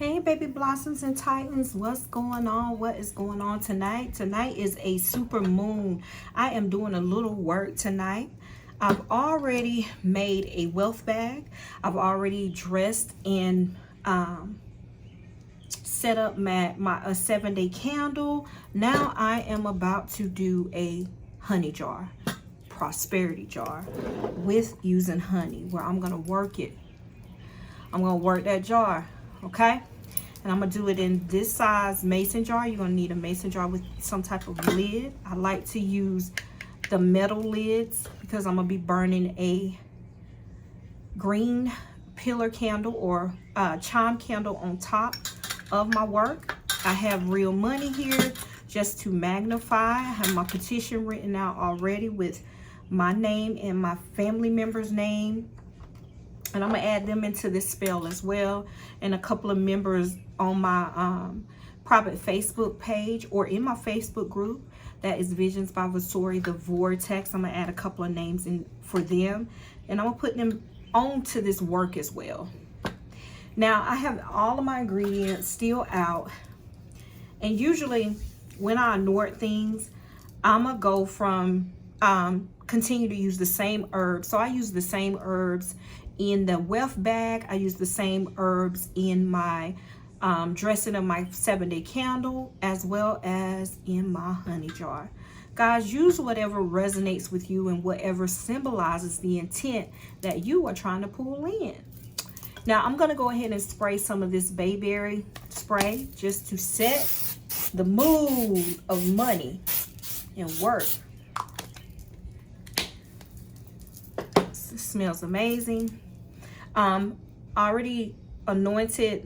Hey baby blossoms and titans, what's going on? What is going on tonight? Tonight is a super moon. I am doing a little work tonight. I've already made a wealth bag. I've already dressed and set up my a 7-day candle. Now I am about to do a honey jar, prosperity jar with using honey, where I'm gonna work it. I'm gonna work that jar, okay? And I'm gonna do it in this size mason jar. You're gonna need a mason jar with some type of lid. I like to use the metal lids because I'm gonna be burning a green pillar candle or chime candle on top of my work. I have real money here just to magnify. I have my petition written out already with my name and my family member's name. And I'm gonna add them into this spell as well, and a couple of members on my private Facebook page or in my Facebook group that is Visions by Vasori, the Vortex. I'm gonna add a couple of names in for them, and I'm gonna put them onto this work as well. Now I have all of my ingredients still out, and usually when I anoint things, I'm gonna go from continue to use the same herbs. So I use the same herbs in the wealth bag. I use the same herbs in my dressing of my 7-day candle, as well as in my honey jar. Guys, use whatever resonates with you and whatever symbolizes the intent that you are trying to pull in. Now I'm gonna go ahead and spray some of this bayberry spray just to set the mood of money and work. It smells amazing. Already anointed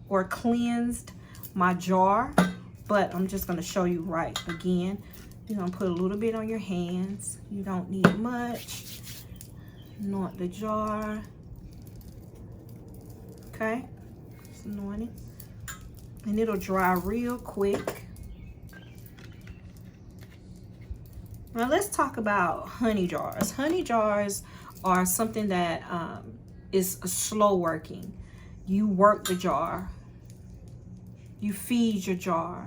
or cleansed my jar, but I'm just going to show you right again. You're going to put a little bit on your hands. You don't need much. Anoint the jar. Okay, just anoint it, and it'll dry real quick. Now let's talk about honey jars. Honey jars are something that is slow working. You work the jar, you feed your jar,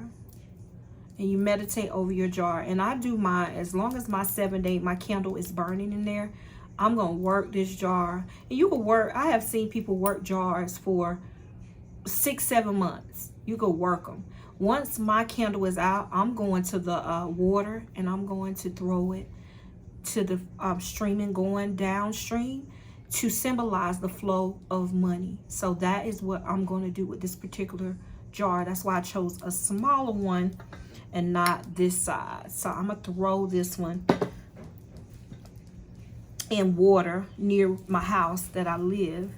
and you meditate over your jar. And I do mine as long as my 7-day, my candle is burning in there. I'm gonna work this jar. And you can work, I have seen people work jars for 6-7 months. You can work them. Once my candle is out, I'm going to the water, and I'm going to throw it to the stream and going downstream to symbolize the flow of money. So that is what I'm going to do with this particular jar. That's why I chose a smaller one and not this size. So I'm going to throw this one in water near my house that I live.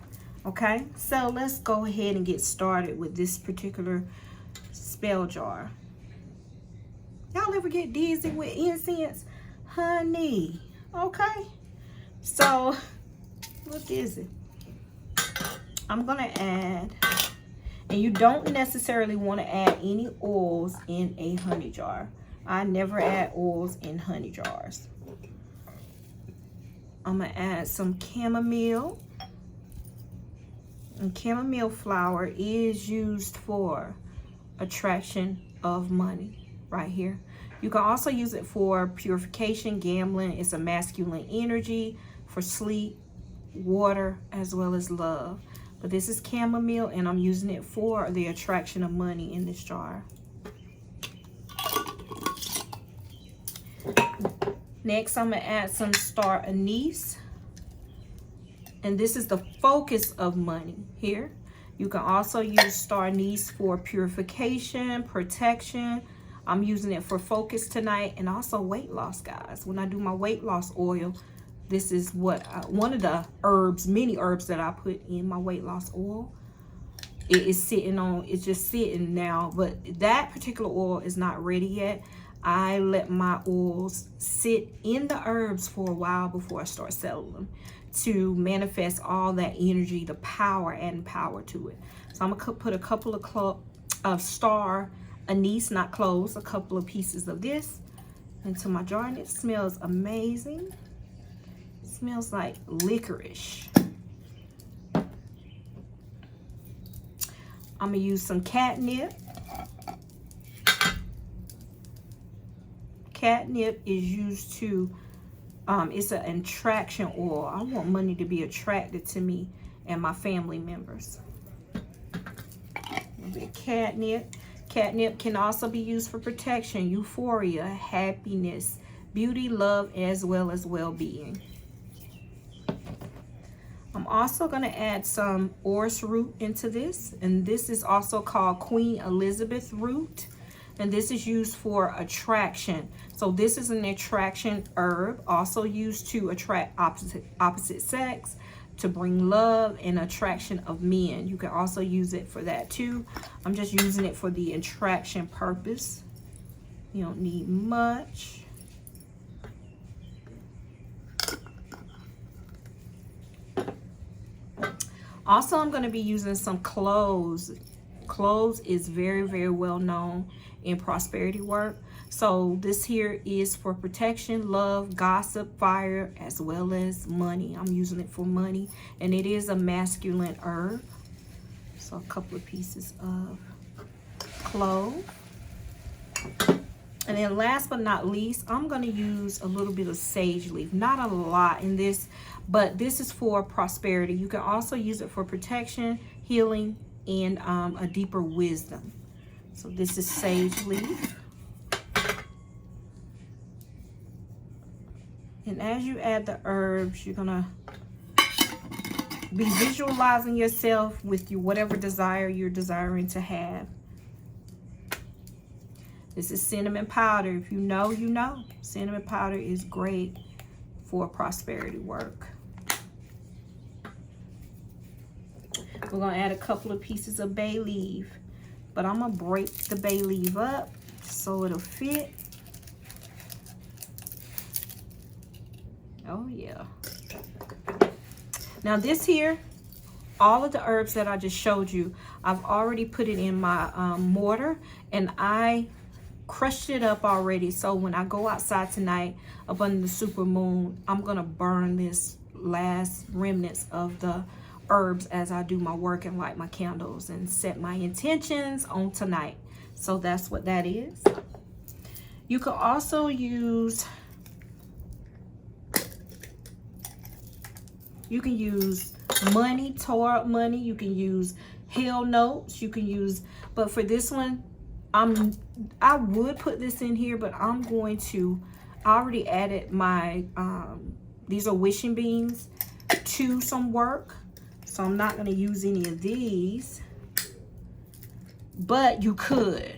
Okay, so let's go ahead and get started with this particular spell jar. Y'all ever get dizzy with incense? Honey. Okay, so what is it? I'm gonna add, and you don't necessarily want to add any oils in a honey jar. I never add oils in honey jars. I'm gonna add some chamomile. And chamomile flower is used for attraction of money right here. You can also use it for purification, gambling. It's a masculine energy, for sleep, water, as well as love. But this is chamomile, and I'm using it for the attraction of money in this jar. Next, I'm gonna add some star anise. And this is the focus of money here. You can also use star anise for purification, protection. I'm using it for focus tonight, and also weight loss, guys. When I do my weight loss oil, this is what one of the herbs, many herbs that I put in my weight loss oil. It is sitting on, it's just sitting now, but that particular oil is not ready yet. I let my oils sit in the herbs for a while before I start selling them, to manifest all that energy, the power, and power to it. So I'm gonna put a couple of star anise, not cloves, a couple of pieces of this into my jar, and it smells amazing. It smells like licorice. I'm gonna use some catnip. Catnip is used to, it's an attraction oil. I want money to be attracted to me and my family members. A little bit of catnip. Catnip can also be used for protection, euphoria, happiness, beauty, love, as well as well-being. I'm also going to add some orris root into this, and this is also called Queen Elizabeth root, and this is used for attraction. So this is an attraction herb, also used to attract opposite sex, to bring love and attraction of men. You can also use it for that too. I'm just using it for the attraction purpose. You don't need much. Also, I'm going to be using some cloves. Cloves is very, very well known in prosperity work. So this here is for protection, love, gossip, fire, as well as money. I'm using it for money, and it is a masculine herb. So a couple of pieces of clove. And then last but not least, I'm going to use a little bit of sage leaf. Not a lot in this, but this is for prosperity. You can also use it for protection, healing, and a deeper wisdom. So this is sage leaf. And as you add the herbs, you're going to be visualizing yourself with whatever desire you're desiring to have. This is cinnamon powder. If you know, you know. Cinnamon powder is great for prosperity work. We're going to add a couple of pieces of bay leaf, but I'm going to break the bay leaf up so it'll fit. Oh yeah. Now this here, all of the herbs that I just showed you, I've already put it in my mortar, and I crushed it up already. So when I go outside tonight up under the super moon, I'm gonna burn this last remnants of the herbs as I do my work and light my candles and set my intentions on tonight. So that's what that is. You can also use, you can use money, tore up money. You can use hell notes. You can use, but for this one, I would put this in here, but I'm going to, I already added my, these are wishing beans to some work. So I'm not going to use any of these, but you could.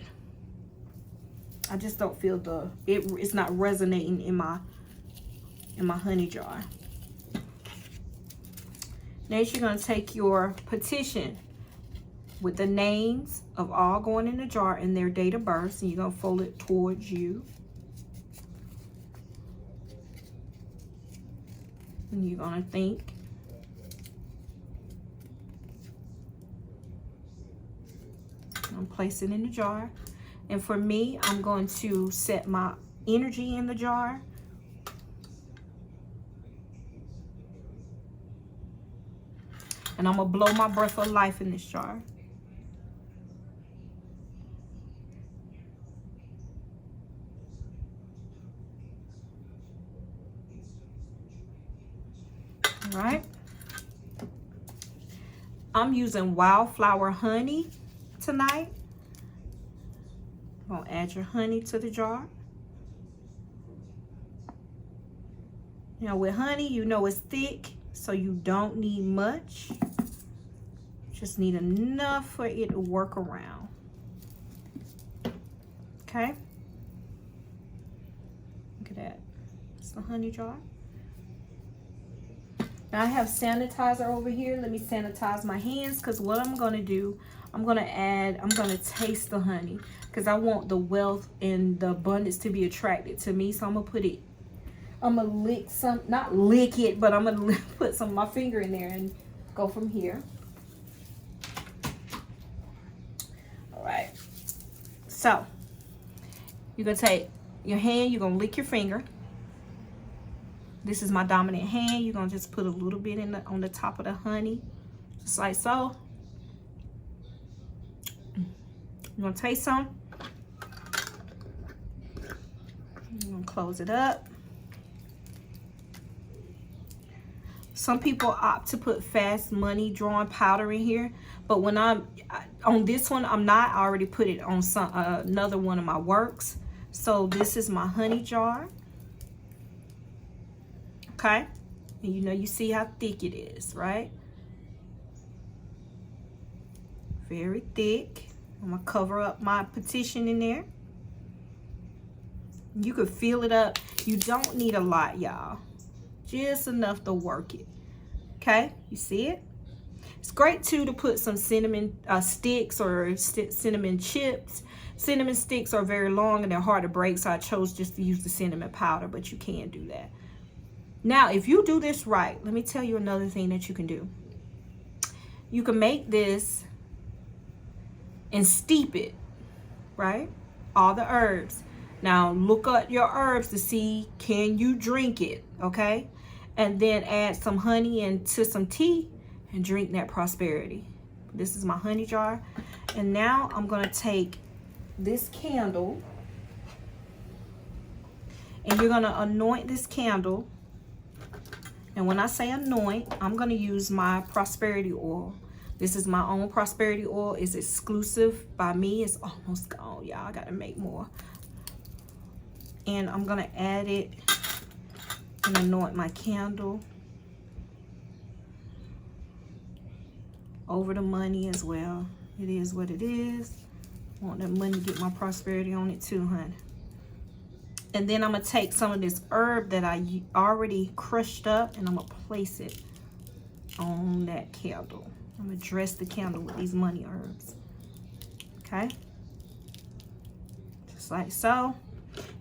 I just don't feel it's not resonating in my honey jar. Next, you're going to take your petition with the names of all going in the jar and their date of birth, and you're going to fold it towards you. And you're going to think. I'm placing it in the jar. And for me, I'm going to set my energy in the jar. And I'm going to blow my breath of life in this jar. All right. I'm using wildflower honey tonight. I'm going to add your honey to the jar. Now with honey, you know it's thick, so you don't need much. Just need enough for it to work around. Okay. Look at that. It's the honey jar. Now I have sanitizer over here. Let me sanitize my hands, because what I'm going to do, I'm going to taste the honey, because I want the wealth and the abundance to be attracted to me. So I'm going to put it, I'm going to lick some, not lick it, but I'm going to put some of my finger in there and go from here. All right. So you're going to take your hand, you're going to lick your finger. This is my dominant hand. You're going to just put a little bit on the top of the honey, just like so. You want to taste some? I'm going to close it up. Some people opt to put fast money drawing powder in here, but when I'm on this one, I'm not. I already put it on some another one of my works. So this is my honey jar. Okay, and you know, you see how thick it is, right? Very thick. I'm gonna cover up my petition in there. You could fill it up. You don't need a lot, y'all. Just enough to work it. Okay, you see it? It's great too to put some cinnamon sticks or cinnamon chips. Cinnamon sticks are very long and they're hard to break, so I chose just to use the cinnamon powder, but you can do that. Now, if you do this right, let me tell you another thing that you can do. You can make this and steep it, right? All the herbs. Now, look up your herbs to see, can you drink it, okay? And then add some honey into some tea and drink that prosperity. This is my honey jar. And now I'm gonna take this candle and you're gonna anoint this candle. And when I say anoint, I'm gonna use my prosperity oil. This is my own prosperity oil. It's exclusive by me. It's almost gone, y'all. I gotta make more. And I'm gonna add it and anoint my candle over the money as well. It is what it is. Want that money to get my prosperity on it too, honey. And then I'm gonna take some of this herb that I already crushed up and I'm gonna place it on that candle. I'm gonna dress the candle with these money herbs. Okay? Just like so.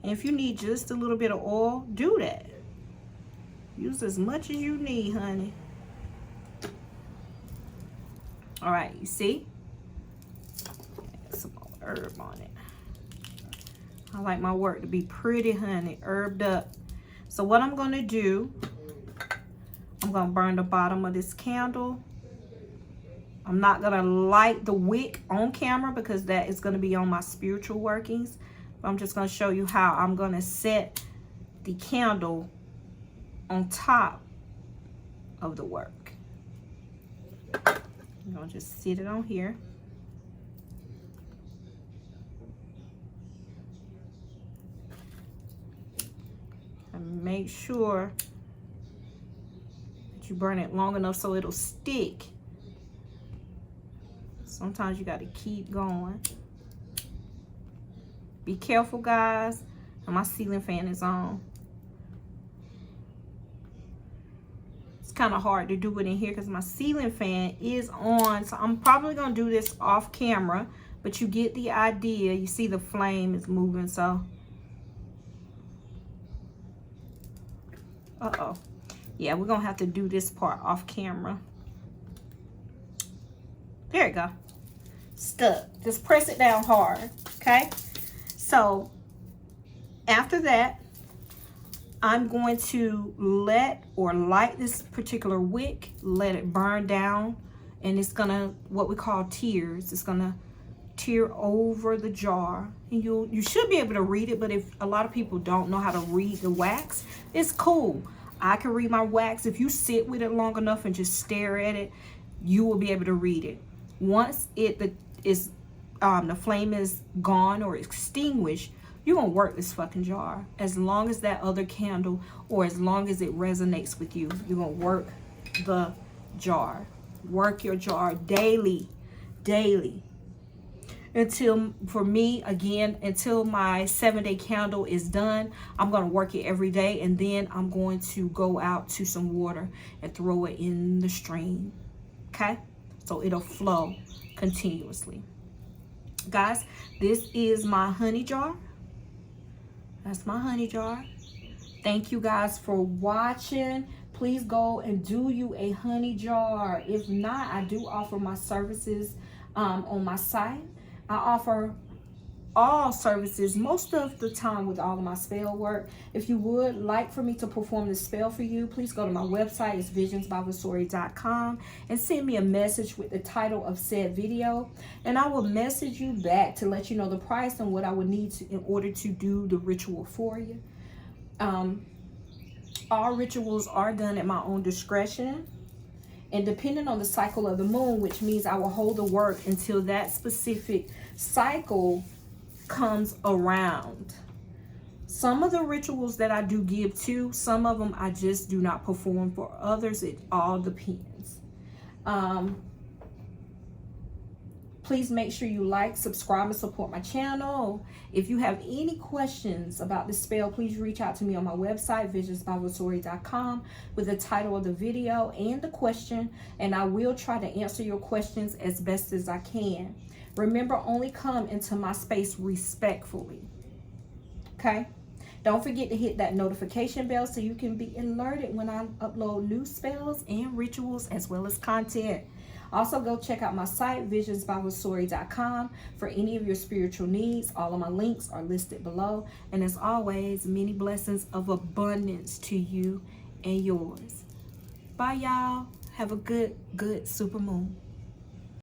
And if you need just a little bit of oil, do that. Use as much as you need, honey. All right, you see? Add some more herb on it. I like my work to be pretty, honey, herbed up. So what I'm gonna do, I'm gonna burn the bottom of this candle. I'm not gonna light the wick on camera because that is gonna be on my spiritual workings. But I'm just gonna show you how I'm gonna set the candle on top of the work. I'm gonna just sit it on here. And make sure that you burn it long enough so it'll stick. Sometimes you got to keep going. Be careful, guys. And my ceiling fan is on. It's kind of hard to do it in here because my ceiling fan is on. So I'm probably going to do this off camera. But you get the idea. You see the flame is moving. So. Uh-oh. Yeah, we're going to have to do this part off camera. There you go. Stuck. Just press it down hard. Okay? So, after that, I'm going to let or light this particular wick, let it burn down, and it's gonna, what we call tears, it's gonna tear over the jar. And you should be able to read it, but if a lot of people don't know how to read the wax, it's cool. I can read my wax. If you sit with it long enough and just stare at it, you will be able to read it. Once the flame is gone or extinguished, you're gonna work this fucking jar. As long as that other candle, or as long as it resonates with you, you're gonna work the jar. Work your jar daily. Until, for me, again, until my 7-day candle is done, I'm gonna work it every day, and then I'm going to go out to some water and throw it in the stream. Okay? So it'll flow continuously. Guys, this is my honey jar. That's my honey jar. Thank you guys for watching. Please go and do you a honey jar. If not, I do offer my services on my site. I offer all services most of the time with all of my spell work. If you would like for me to perform the spell for you, please go to my website. It's visionsbyvasori.com, and send me a message with the title of said video, and I will message you back to let you know the price and what I would need to in order to do the ritual for you. All rituals are done at my own discretion, and depending on the cycle of the moon, which means I will hold the work until that specific cycle comes around. Some of the rituals that I do give to, some of them I just do not perform. For others, it all depends. Please make sure you like, subscribe, and support my channel. If you have any questions about this spell, please reach out to me on my website, visionsbyvasori.com, with the title of the video and the question, and I will try to answer your questions as best as I can. Remember, only come into my space respectfully. Okay? Don't forget to hit that notification bell so you can be alerted when I upload new spells and rituals as well as content. Also, go check out my site, visionsbyvasori.com, for any of your spiritual needs. All of my links are listed below. And as always, many blessings of abundance to you and yours. Bye, y'all. Have a good super moon.